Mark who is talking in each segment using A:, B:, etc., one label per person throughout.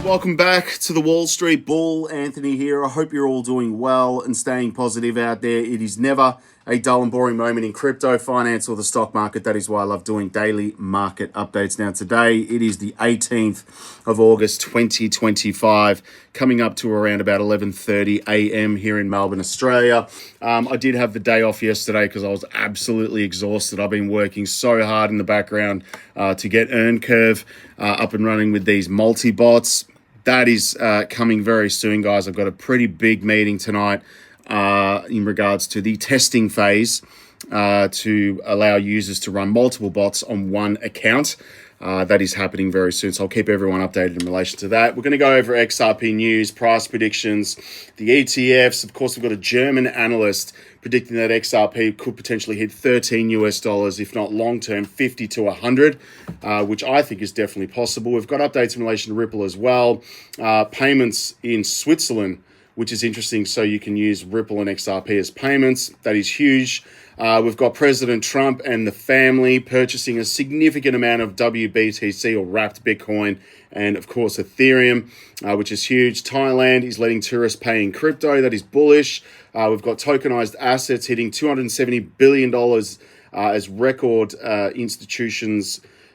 A: Welcome back to the Wall Street Bull. Anthony here. I hope you're all doing well and staying positive out there. It is never a dull and boring moment in crypto, finance, or the stock market. That is why I love doing daily market updates. Now today, it is the 18th of August, 2025, coming up to around about 11:30 a.m. here in Melbourne, Australia. I did have the day off yesterday because I was absolutely exhausted. I've been working so hard in the background to get EarnCurve up and running with these multi-bots. That is coming very soon, guys. I've got a pretty big meeting tonight in regards to the testing phase to allow users to run multiple bots on one account. That is happening very soon, so I'll keep everyone updated in relation to that. We're going to go over XRP news, price predictions, the ETFs. Of course, we've got a German analyst predicting that XRP could potentially hit $13 US, if not long-term, 50 to 100, which I think is definitely possible. We've got updates in relation to Ripple as well. Payments in Switzerland, which is interesting, so you can use Ripple and XRP as payments. That is huge. We've got President Trump and the family purchasing a significant amount of WBTC, or wrapped Bitcoin, and of course Ethereum, which is huge. Thailand is letting tourists pay in crypto. That is bullish. We've got tokenized assets hitting $270 billion as record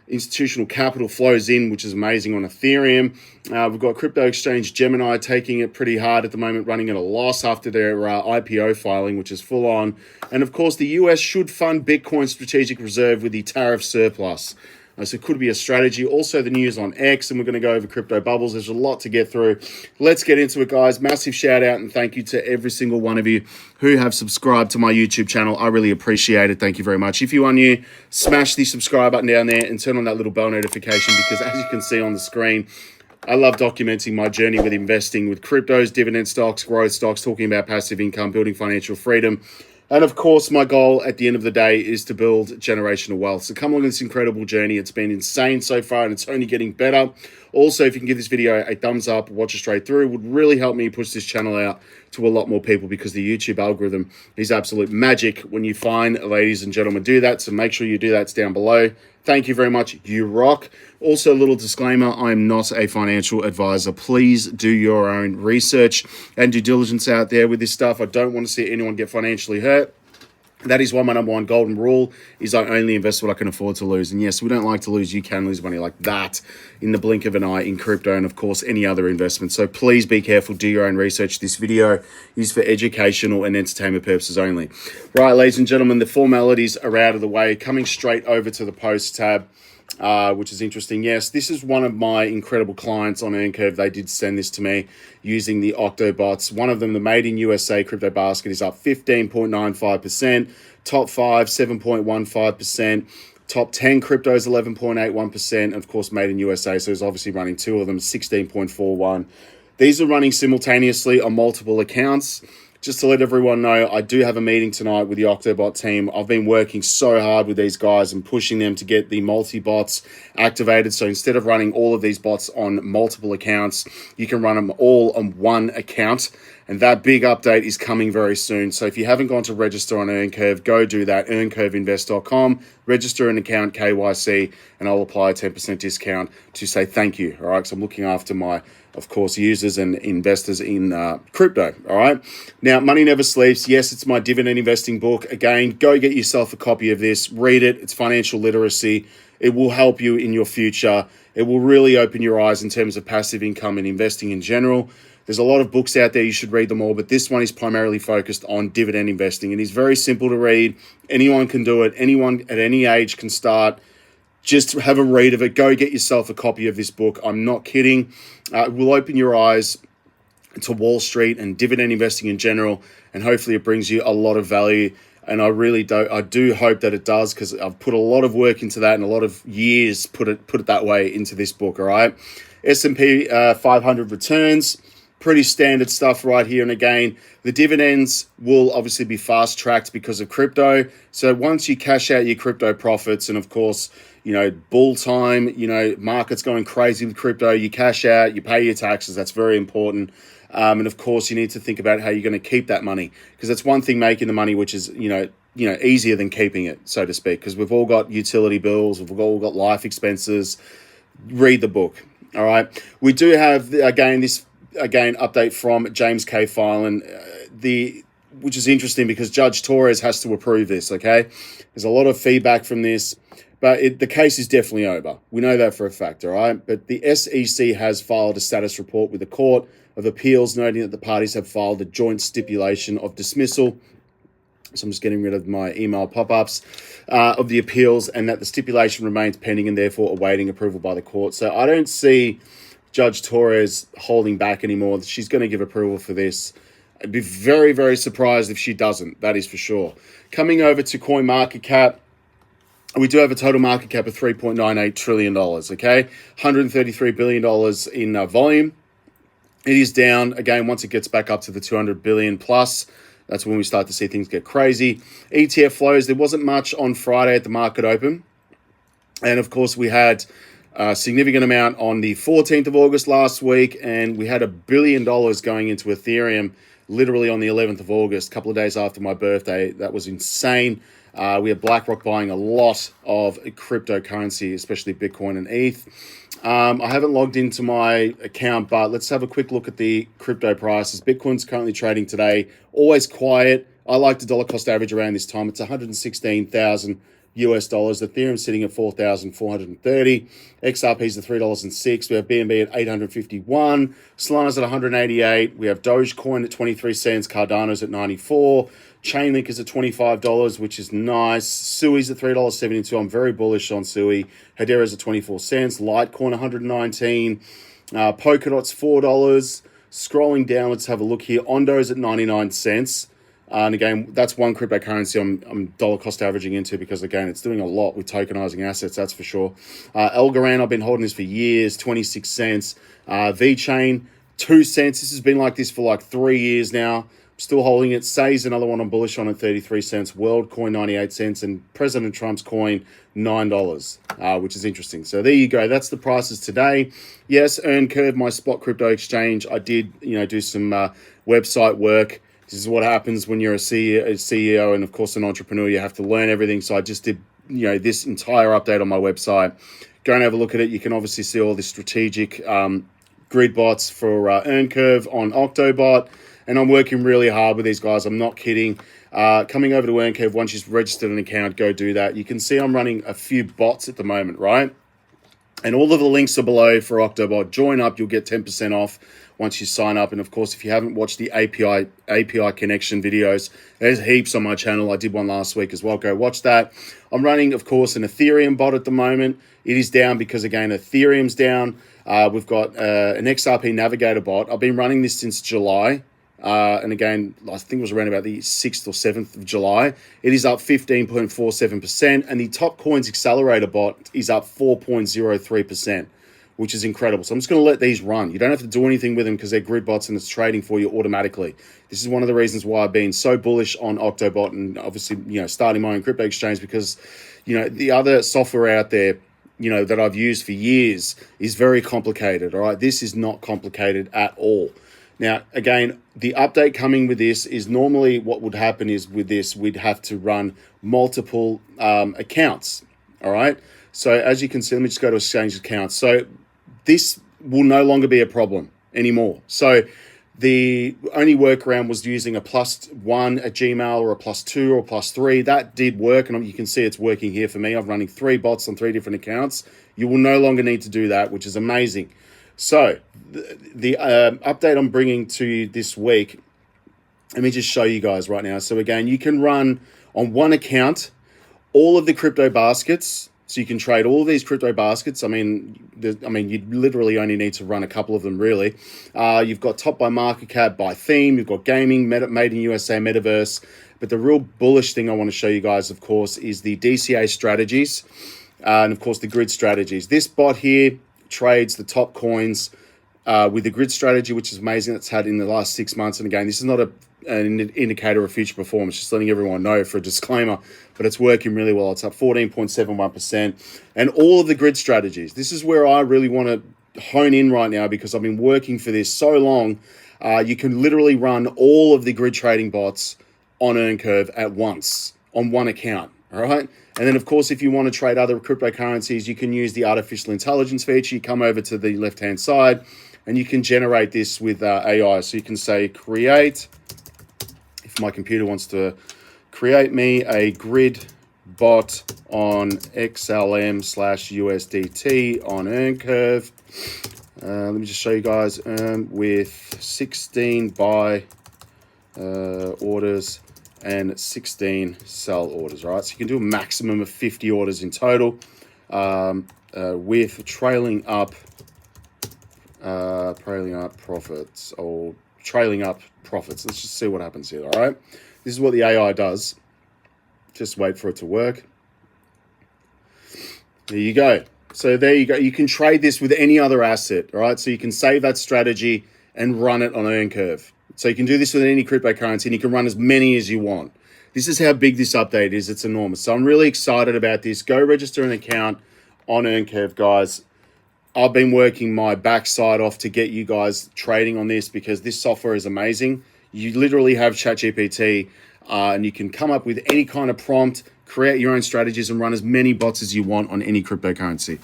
A: institutional capital flows in, which is amazing on Ethereum. We've got crypto exchange Gemini taking it pretty hard at the moment, running at a loss after their IPO filing, which is full on. And of course, the US should fund Bitcoin strategic reserve with the tariff surplus. So it could be a strategy. Also, the news on X, and we're going to go over Cryptobubbles. There's a lot to get through. Let's get into it, guys. Massive shout out and thank you to every single one of you who have subscribed to my YouTube channel. I really appreciate it. Thank you very much. If you are new, smash the subscribe button down there and turn on that little bell notification, because as you can see on the screen, I love documenting my journey with investing with cryptos, dividend stocks, growth stocks, talking about passive income, building financial freedom. And of course, my goal at the end of the day is to build generational wealth. So come along this incredible journey. It's been insane so far, and it's only getting better. Also, if you can give this video a thumbs up, watch it straight through, it would really help me push this channel out to a lot more people, because the YouTube algorithm is absolute magic when you find ladies and gentlemen do that. So make sure you do that. It's down below. Thank you very much. You rock. Also, a little disclaimer, I am not a financial advisor. Please do your own research and due diligence out there with this stuff. I don't want to see anyone get financially hurt. That is why my number one golden rule is I only invest what I can afford to lose. And yes, we don't like to lose. You can lose money like that in the blink of an eye in crypto, and of course any other investment. So please be careful, do your own research. This video is for educational and entertainment purposes only. Right, ladies and gentlemen, the formalities are out of the way. Coming straight over to the post tab, which is interesting. Yes, this is one of my incredible clients on EarnCurve. They did send this to me using the OctoBots. One of them, the Made in USA crypto basket, is up 15.95%. Top 5, 7.15%. Top 10 cryptos, 11.81%. Of course, Made in USA. So it's obviously running two of them, 16.41. These are running simultaneously on multiple accounts. Just to let everyone know, I do have a meeting tonight with the OctoBot team. I've been working so hard with these guys and pushing them to get the multi-bots activated. So instead of running all of these bots on multiple accounts, you can run them all on one account. And that big update is coming very soon. So if you haven't gone to register on EarnCurve, go do that, earncurveinvest.com, register an account, KYC, and I'll apply a 10% discount to say thank you, all right? So I'm looking after my, of course, users and investors in crypto, all right? Now, Money Never Sleeps. Yes, it's my dividend investing book. Again, go get yourself a copy of this. Read it. It's financial literacy. It will help you in your future. It will really open your eyes in terms of passive income and investing in general. There's a lot of books out there. You should read them all, but this one is primarily focused on dividend investing. It is very simple to read. Anyone can do it. Anyone at any age can start. Just have a read of it. Go get yourself a copy of this book. I'm not kidding. It will open your eyes to Wall Street and dividend investing in general, and hopefully it brings you a lot of value. And I do hope that it does, because I've put a lot of work into that and a lot of years put it that way into this book. All right, S&P 500 returns. Pretty standard stuff right here. And again, the dividends will obviously be fast tracked because of crypto. So once you cash out your crypto profits, and of course, you know, bull time, you know, market's going crazy with crypto, you cash out, you pay your taxes. That's very important. And of course, you need to think about how you're going to keep that money, because that's one thing, making the money, which is, you know, easier than keeping it, so to speak, because we've all got utility bills, we've all got life expenses. Read the book. All right. We do have, again, update from James K. Filan, which is interesting because Judge Torres has to approve this, okay? There's a lot of feedback from this, but the case is definitely over. We know that for a fact, all right? But the SEC has filed a status report with the Court of Appeals, noting that the parties have filed a joint stipulation of dismissal. So I'm just getting rid of my email pop-ups of the appeals, and that the stipulation remains pending and therefore awaiting approval by the court. So I don't see Judge Torres holding back anymore. She's going to give approval for this. I'd be very, very surprised if she doesn't. That is for sure. Coming over to CoinMarketCap, we do have a total market cap of $3.98 trillion, okay? $133 billion in volume. It is down, again, once it gets back up to the 200 billion plus. That's when we start to see things get crazy. ETF flows, there wasn't much on Friday at the market open. And of course, we had a significant amount on the 14th of August last week, and we had $1 billion going into Ethereum literally on the 11th of August, a couple of days after my birthday. That was insane. We had BlackRock buying a lot of cryptocurrency, especially Bitcoin and ETH. I haven't logged into my account, but let's have a quick look at the crypto prices. Bitcoin's currently trading today, always quiet. I like the dollar cost average around this time. It's 116,000 US dollars. Ethereum's sitting at 4,430. XRP's at $3.06. We have BNB at 851. Solana's at 188. We have Dogecoin at 23 cents. Cardano's at 94. Chainlink is at $25, which is nice. Sui's at $3.72. I'm very bullish on Sui. Hedera's at 24 cents. Litecoin 119. Polkadot's $4. Scrolling down, let's have a look here. Ondo's at 99 cents. And again, that's one cryptocurrency I'm dollar cost averaging into because, again, it's doing a lot with tokenizing assets, that's for sure. Algorand, I've been holding this for years, 26 cents. VeChain, 2 cents. This has been like this for like 3 years now. Still holding it. Say's another one I'm bullish on at 33 cents. WorldCoin, 98 cents. And President Trump's coin, $9, which is interesting. So there you go. That's the prices today. Yes, EarnCurve, my spot crypto exchange. I did, do some website work. This is what happens when you're a CEO and, of course, an entrepreneur. You have to learn everything. So I just did, this entire update on my website. Go and have a look at it. You can obviously see all the strategic grid bots for EarnCurve on OctoBot. And I'm working really hard with these guys. I'm not kidding. Coming over to EarnCurve, once you've registered an account, go do that. You can see I'm running a few bots at the moment, right? And all of the links are below for OctoBot. Join up. You'll get 10% off once you sign up. And, of course, if you haven't watched the API connection videos, there's heaps on my channel. I did one last week as well. Go watch that. I'm running, of course, an Ethereum bot at the moment. It is down because, again, Ethereum's down. We've got an XRP Navigator bot. I've been running this since July. And again, I think it was around about the 6th or 7th of July. It is up 15.47%. And the Top Coins Accelerator bot is up 4.03%, which is incredible. So I'm just going to let these run. You don't have to do anything with them because they're grid bots and it's trading for you automatically. This is one of the reasons why I've been so bullish on OctoBot and obviously, starting my own crypto exchange because, the other software out there, that I've used for years is very complicated. All right. This is not complicated at all. Now, again, the update coming with this is normally what would happen is with this, we'd have to run multiple accounts, all right? So as you can see, let me just go to exchange accounts. So this will no longer be a problem anymore. So the only workaround was using a +1 at Gmail or a +2 or +3. That did work, and you can see it's working here for me. I'm running 3 bots on 3 different accounts. You will no longer need to do that, which is amazing. So the update I'm bringing to you this week, let me just show you guys right now. So again, you can run on one account all of the crypto baskets. So you can trade all of these crypto baskets. I mean, you literally only need to run a couple of them, really. You've got top by market cap, by theme. You've got gaming, made in USA, metaverse. But the real bullish thing I want to show you guys, of course, is the DCA strategies and, of course, the grid strategies. This bot here trades the top coins with the grid strategy, which is amazing. That's had in the last 6 months. And again, this is not an indicator of future performance, just letting everyone know for a disclaimer, but it's working really well. It's up 14.71%. And all of the grid strategies, this is where I really want to hone in right now because I've been working for this so long. You can literally run all of the grid trading bots on EarnCurve at once on one account. All right. And then, of course, if you want to trade other cryptocurrencies, you can use the artificial intelligence feature. You come over to the left-hand side and you can generate this with AI. So you can say create, if my computer wants to create me a grid bot on XLM/USDT on EarnCurve. Let me just show you guys with 16 buy orders and 16 sell orders, right? So you can do a maximum of 50 orders in total with trailing up profits or trailing up profits. Let's just see what happens here, all right? This is what the AI does. Just wait for it to work. There you go. So there you go. You can trade this with any other asset, all right? So you can save that strategy and run it on EarnCurve. So you can do this with any cryptocurrency and you can run as many as you want. This is how big this update is. It's enormous. So I'm really excited about this. Go register an account on EarnCurve, guys. I've been working my backside off to get you guys trading on this because this software is amazing. You literally have ChatGPT and you can come up with any kind of prompt, create your own strategies and run as many bots as you want on any cryptocurrency.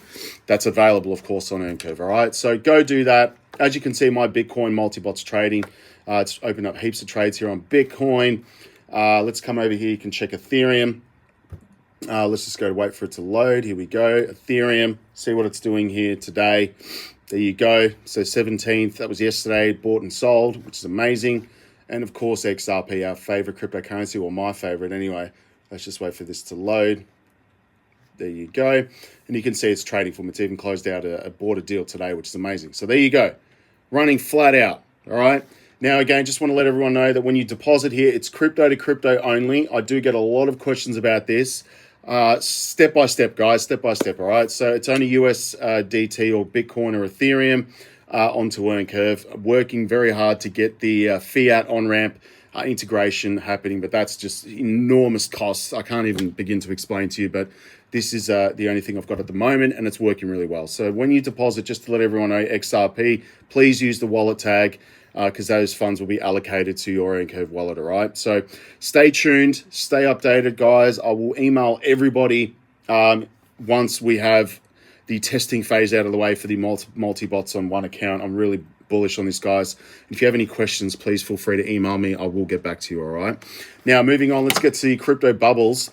A: That's available, of course, on EarnCurve, all right? So go do that. As you can see, my Bitcoin multi-bots trading. It's opened up heaps of trades here on Bitcoin. Let's come over here. You can check Ethereum. Let's just go to wait for it to load. Here we go. Ethereum. See what it's doing here today. There you go. So 17th, that was yesterday, bought and sold, which is amazing. And of course, XRP, our favorite cryptocurrency, or my favorite anyway. Let's just wait for this to load. There you go. And you can see it's trading for them. It's even closed out a bought a deal today, which is amazing. So there you go. Running flat out. All right. Now, again, just want to let everyone know that when you deposit here, it's crypto to crypto only. I do get a lot of questions about this. Step by step, guys, step by step, all right? So it's only USDT or Bitcoin or Ethereum onto EarnCurve. Working very hard to get the fiat on-ramp integration happening, but that's just enormous costs. I can't even begin to explain to you, but this is the only thing I've got at the moment, and it's working really well. So when you deposit, just to let everyone know, XRP, please use the wallet tag, because those funds will be allocated to your EarnCurve wallet, all right? So stay tuned, stay updated, guys. I will email everybody once we have the testing phase out of the way for the multi-bots on one account. I'm really bullish on this, guys. If you have any questions, please feel free to email me. I will get back to you, all right? Now, moving on, let's get to the Cryptobubbles.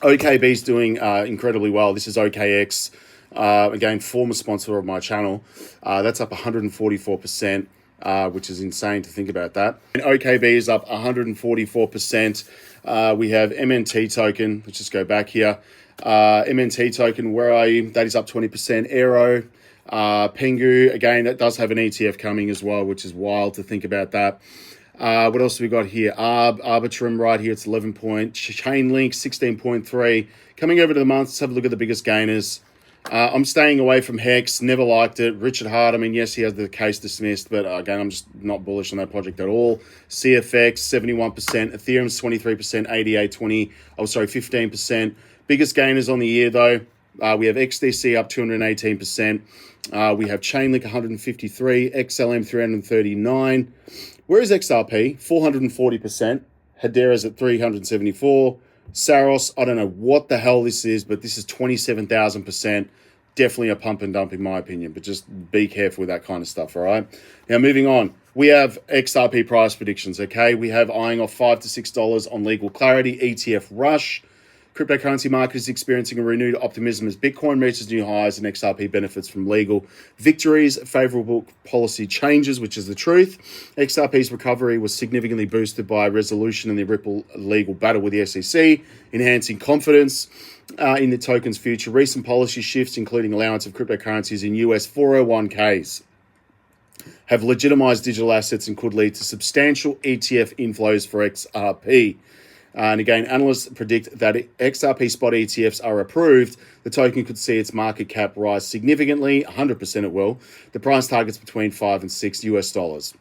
A: OKB's doing incredibly well. This is OKX, again, former sponsor of my channel. That's up 144%. Which is insane to think about that. And OKB is up 144%. We have MNT token. Let's just go back here. MNT token, where are you? That is up 20%. Aero, Pengu, again, that does have an ETF coming as well, which is wild to think about that. What else have we got here? Arbitrum right here, it's 11 point. Chainlink, 16.3. Coming over to the months, let's have a look at the biggest gainers. I'm staying away from Hex, never liked it. Richard Hart, I mean, yes, he has the case dismissed, but again, I'm just not bullish on that project at all. CFX, 71%. Ethereum's 23%, 15%. Biggest gainers on the year, though. We have XDC up 218%. We have Chainlink 153, XLM 339. Where is XRP? 440%. Hedera's at 374. Saros, I don't know what the hell this is, but this is 27,000%. Definitely a pump and dump in my opinion, but just be careful with that kind of stuff, all right? Now, moving on, we have XRP price predictions, okay? We have eyeing off $5 to $6 on legal clarity, ETF rush. Cryptocurrency market is experiencing a renewed optimism as Bitcoin reaches new highs and XRP benefits from legal victories, favorable policy changes, which is the truth. XRP's recovery was significantly boosted by a resolution in the Ripple legal battle with the SEC, enhancing confidence in the token's future. Recent policy shifts, including allowance of cryptocurrencies in US 401ks, have legitimized digital assets and could lead to substantial ETF inflows for XRP. And again, analysts predict that XRP spot ETFs are approved, the token could see its market cap rise significantly, 100% it will. The price target's between $5 and $6 US.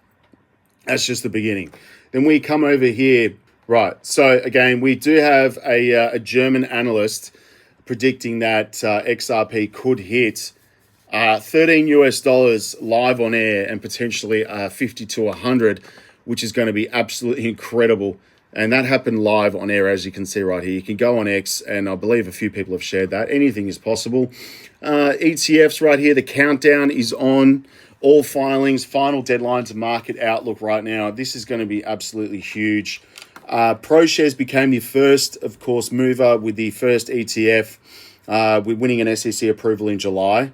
A: That's just the beginning. Then we come over here, right? So again, we do have a German analyst predicting that XRP could hit $13 US live on air and potentially 50 to 100, which is going to be absolutely incredible. And that happened live on air, as you can see right here. You can go on X, and I believe a few people have shared that. Anything is possible. ETFs right here, the countdown is on. All filings, final deadline to market outlook right now. This is going to be absolutely huge. ProShares became the first, of course, mover with the first ETF. We're winning an SEC approval in July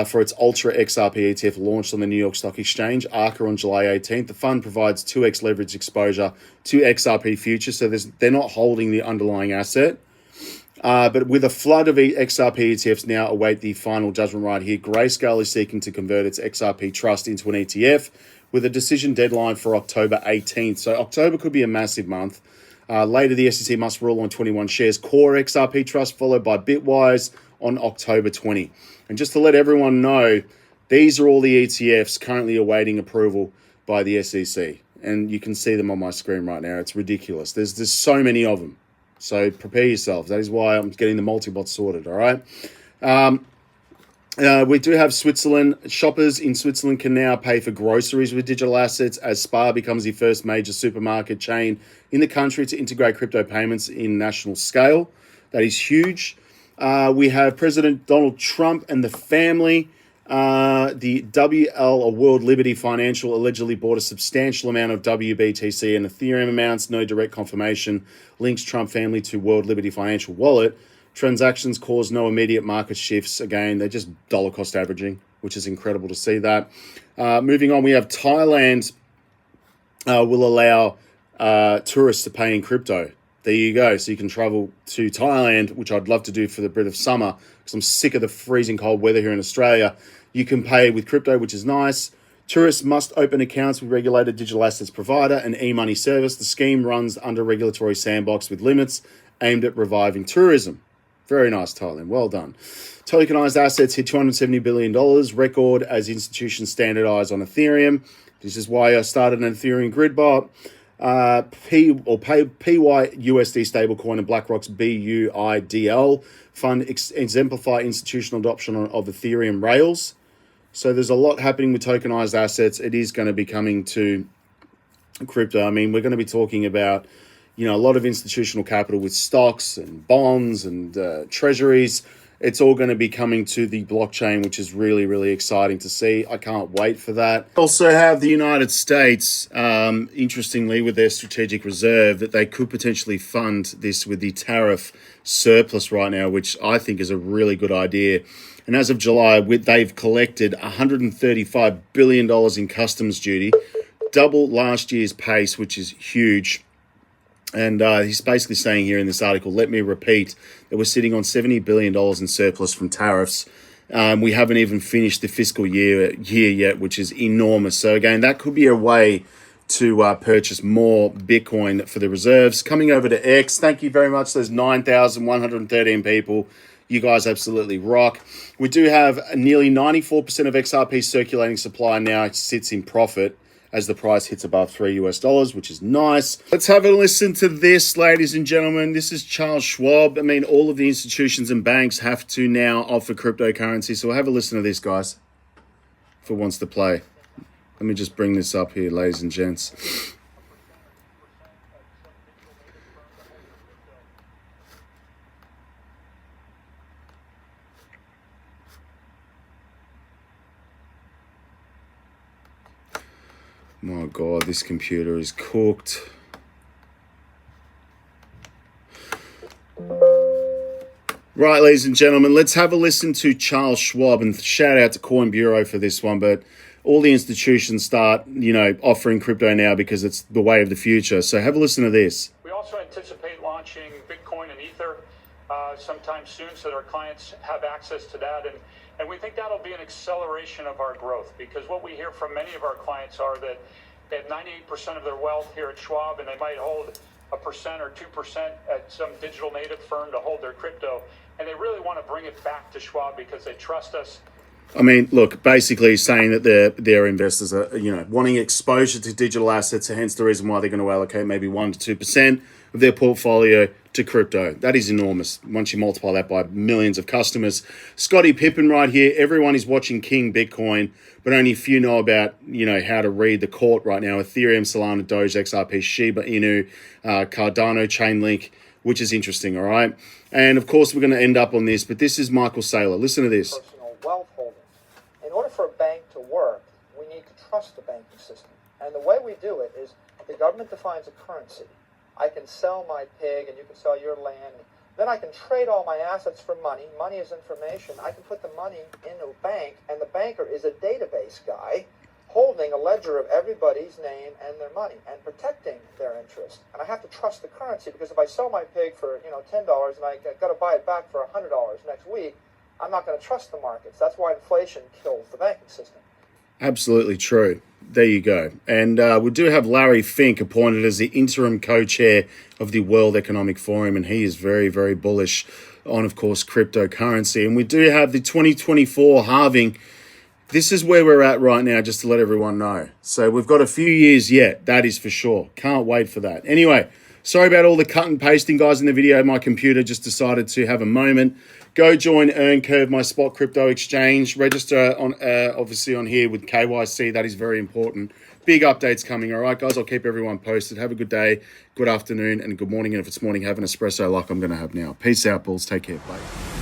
A: for its Ultra XRP ETF launched on the New York Stock Exchange, ARCA, on July 18th. The fund provides 2x leverage exposure to XRP futures, so they're not holding the underlying asset. But with a flood of XRP ETFs now await the final judgment right here, Grayscale is seeking to convert its XRP trust into an ETF with a decision deadline for October 18th. So October could be a massive month. Later, the SEC must rule on 21 shares core XRP trust, followed by Bitwise on October 20. And just to let everyone know, these are all the ETFs currently awaiting approval by the SEC. And you can see them on my screen right now. It's ridiculous. There's so many of them. So prepare yourselves. That is why I'm getting the multi-bot sorted, all right? We do have Switzerland. Shoppers in Switzerland can now pay for groceries with digital assets as Spar becomes the first major supermarket chain in the country to integrate crypto payments in national scale. That is huge. We have President Donald Trump and the family. The WL, or World Liberty Financial, allegedly bought a substantial amount of WBTC and Ethereum amounts. No direct confirmation links Trump family to World Liberty Financial wallet. Transactions caused no immediate market shifts. Again, they're just dollar cost averaging, which is incredible to see that. Moving on, we have Thailand will allow tourists to pay in crypto. There you go. So you can travel to Thailand, which I'd love to do for the Brit of summer because I'm sick of the freezing cold weather here in Australia. You can pay with crypto, which is nice. Tourists must open accounts with regulated digital assets provider and e-money service. The scheme runs under regulatory sandbox with limits aimed at reviving tourism. Very nice, Thailand. Well done. Tokenized assets hit $270 billion, record as institutions standardize on Ethereum. This is why I started an Ethereum grid bot. PYUSD stablecoin and BlackRock's BUIDL fund exemplify institutional adoption of Ethereum rails. So there's a lot happening with tokenized assets. It is going to be coming to crypto. I mean, we're going to be talking about, a lot of institutional capital with stocks and bonds and treasuries. It's all going to be coming to the blockchain, which is really, really exciting to see. I can't wait for that. Also have the United States, interestingly, with their strategic reserve, that they could potentially fund this with the tariff surplus right now, which I think is a really good idea. And as of July, they've collected $135 billion in customs duty, double last year's pace, which is huge. And he's basically saying here in this article, let me repeat, that we're sitting on $70 billion in surplus from tariffs. We haven't even finished the fiscal year yet, which is enormous. So again, that could be a way to purchase more Bitcoin for the reserves. Coming over to X, thank you very much. There's 9,113 people. You guys absolutely rock. We do have nearly 94% of XRP circulating supply now sits in profit as the price hits above $3, which is nice. Let's have a listen to this, ladies and gentlemen. This is Charles Schwab. I mean, all of the institutions and banks have to now offer cryptocurrency. So we'll have a listen to this, guys, if it wants to play. Let me just bring this up here, ladies and gents. My God, this computer is cooked. Right, ladies and gentlemen, let's have a listen to Charles Schwab, and shout out to Coin Bureau for this one. But all the institutions start, offering crypto now because it's the way of the future. So have a listen to this.
B: We also anticipate launching Bitcoin and Ether sometime soon so that our clients have access to that. And we think that'll be an acceleration of our growth, because what we hear from many of our clients are that they have 98% of their wealth here at Schwab, and they might hold 1% or 2% at some digital native firm to hold their crypto. And they really want to bring it back to Schwab because they trust us.
A: I mean, look, basically saying that their investors are, wanting exposure to digital assets, hence the reason why they're going to allocate maybe 1% to 2% of their portfolio to crypto. That is enormous. Once you multiply that by millions of customers. Scotty Pippen right here. Everyone is watching King Bitcoin, but only few know about, how to read the court right now. Ethereum, Solana, Doge, XRP, Shiba Inu, Cardano, Chainlink, which is interesting, all right? And of course, we're going to end up on this, but this is Michael Saylor. Listen to this.
C: Personal wealth holdings. In order for a bank to work, we need to trust the banking system. And the way we do it is the government defines a currency. I can sell my pig and you can sell your land. Then I can trade all my assets for money. Money is information. I can put the money into a bank, and the banker is a database guy holding a ledger of everybody's name and their money and protecting their interest. And I have to trust the currency, because if I sell my pig for $10 and I got to buy it back for $100 next week, I'm not going to trust the markets. That's why inflation kills the banking system.
A: Absolutely true. There you go. And we do have Larry Fink appointed as the interim co-chair of the World Economic Forum, and he is very, very bullish on, of course, cryptocurrency. And we do have the 2024 halving. This is where we're at right now, just to let everyone know. So we've got a few years yet, that is for sure. Can't wait for that. Anyway, sorry about all the cut and pasting, guys, in the video. My computer just decided to have a moment. Go join EarnCurve, my spot crypto exchange. Register on obviously on here with KYC. That is very important. Big updates coming. All right, guys, I'll keep everyone posted. Have a good day, good afternoon, and good morning. And if it's morning, have an espresso like I'm going to have now. Peace out, bulls. Take care. Bye.